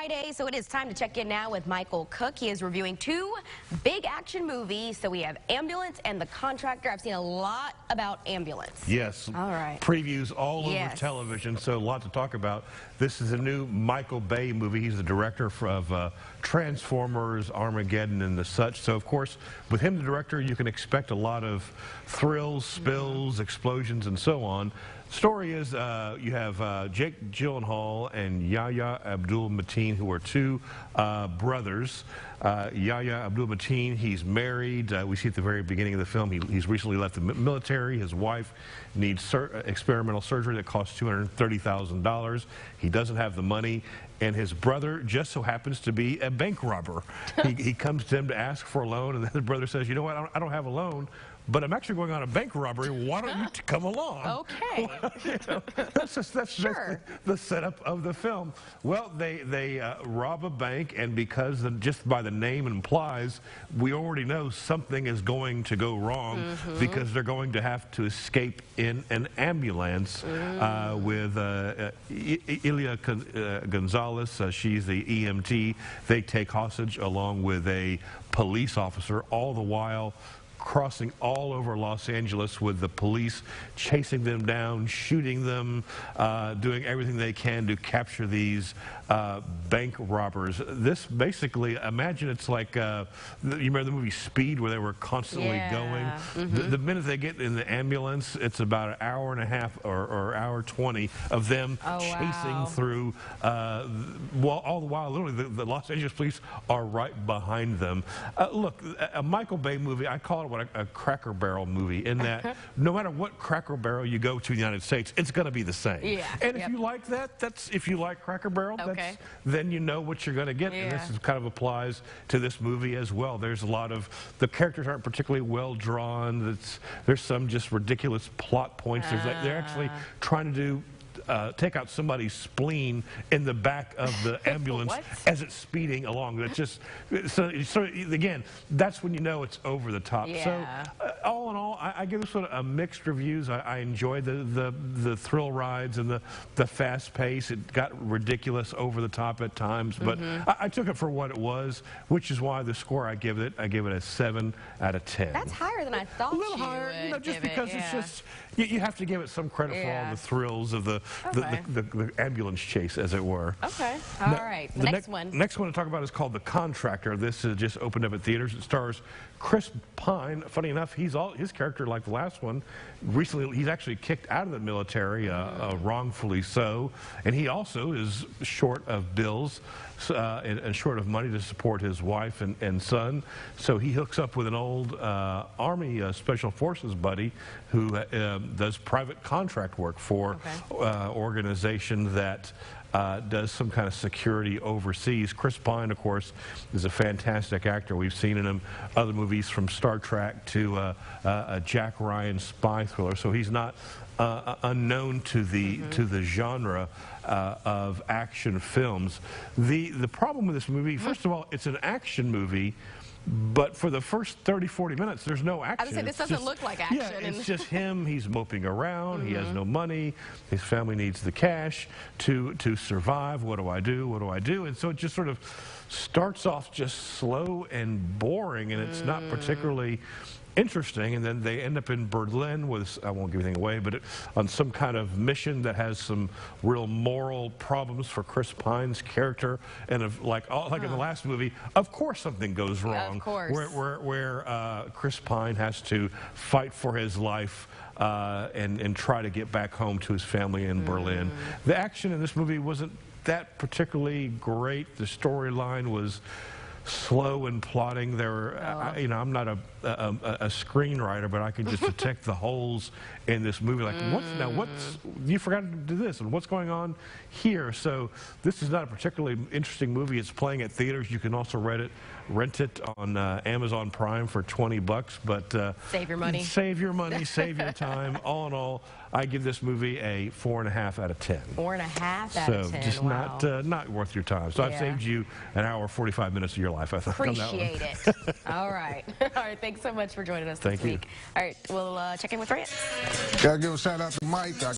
Friday, so it is time to check in now with Michael Cook. He is reviewing two big action movies. So we have Ambulance and The Contractor. I've seen a lot about Ambulance. Yes. All right. Previews all over television, so a lot to talk about. This is a new Michael Bay movie. He's the director of Transformers, Armageddon, and the such. So, of course, with him, the director, you can expect a lot of thrills, spills, explosions, and so on. Story is you have Jake Gyllenhaal and Yahya Abdul-Mateen, who are two brothers. Yahya Abdul-Mateen, he's married. We see at the very beginning of the film, he's recently left the military. His wife needs experimental surgery that costs $230,000. He doesn't have the money, and his brother just so happens to be a bank robber. He comes to him to ask for a loan, and then the brother says, you know what, I don't have a loan, but I'm actually going on a bank robbery. Why don't you come along? Okay. Well, you know, that's sure. the setup of the film. Well, they rob a bank, and because just by the name implies, we already know something is going to go wrong because they're going to have to escape in an ambulance with Ilia Gonzalez. She's the EMT. They take hostage along with a police officer, all the while crossing all over Los Angeles with the police chasing them down, shooting them, doing everything they can to capture these bank robbers. This basically, imagine it's like, you remember the movie Speed where they were constantly going? The minute they get in the ambulance, it's about an hour and a half or hour 20 of them chasing through, well, all the while, literally, the Los Angeles police are right behind them. Look, a Michael Bay movie, I call it a Cracker Barrel movie, in that no matter what Cracker Barrel you go to in the United States, it's going to be the same. And if you like that, if you like Cracker Barrel, then you know what you're going to get. And this is kind of applies to this movie as well. There's a lot of, the characters aren't particularly well drawn. There's some just ridiculous plot points. They're actually trying to do take out somebody's spleen in the back of the ambulance as it's speeding along. That's just so again, that's when you know it's over the top. So all in all, I give this sort of a mixed reviews. I enjoyed the thrill rides and the fast pace. It got ridiculous, over the top at times, but I took it for what it was, which is why the score I give it a 7 out of 10. That's higher than I thought. A little higher, you know, just because it's just you have to give it some credit for all the thrills of the ambulance chase, as it were. Okay. All right. The next one. Next one to talk about is called The Contractor. This is just opened up at theaters. It stars Chris Pine. Funny enough, his character, like the last one, recently he's actually kicked out of the military, wrongfully so, and he also is short of bills and short of money to support his wife and son. So he hooks up with an old Army Special Forces buddy who does private contract work for organization that does some kind of security overseas. Chris Pine, of course, is a fantastic actor. We've seen in him other movies from Star Trek to a Jack Ryan spy thriller. So he's not unknown to the genre of action films. The problem with this movie, first of all, it's an action movie, but for the first 30-40 minutes, there's no action. I would say this doesn't look like action. Yeah, it's just him. He's moping around. He has no money. His family needs the cash to survive. What do I do? What do I do? And so it just sort of starts off just slow and boring, and it's not particularly interesting. And then they end up in Berlin with, I won't give anything away, but on some kind of mission that has some real moral problems for Chris Pine's character. And like in the last movie, of course something goes wrong. Of course. Where Chris Pine has to fight for his life and try to get back home to his family in Berlin. The action in this movie wasn't that particularly great. The storyline was slow and plotting. There were, you know, I'm not a screenwriter, but I can just detect the holes in this movie. Like, what's you forgot to do this, and what's going on here? So this is not a particularly interesting movie. It's playing at theaters. You can also rent it on Amazon Prime for $20. But save your money. Save your money. Save your time. All in all, I give this movie a 4.5 out of 10. 4.5 out of 10. So just not worth your time. So I've saved you an hour 45 minutes of your life, I think. Appreciate it. All right. All right. Thanks so much for joining us this week. All right. We'll check in with Rance. Gotta give a shout out to Mike.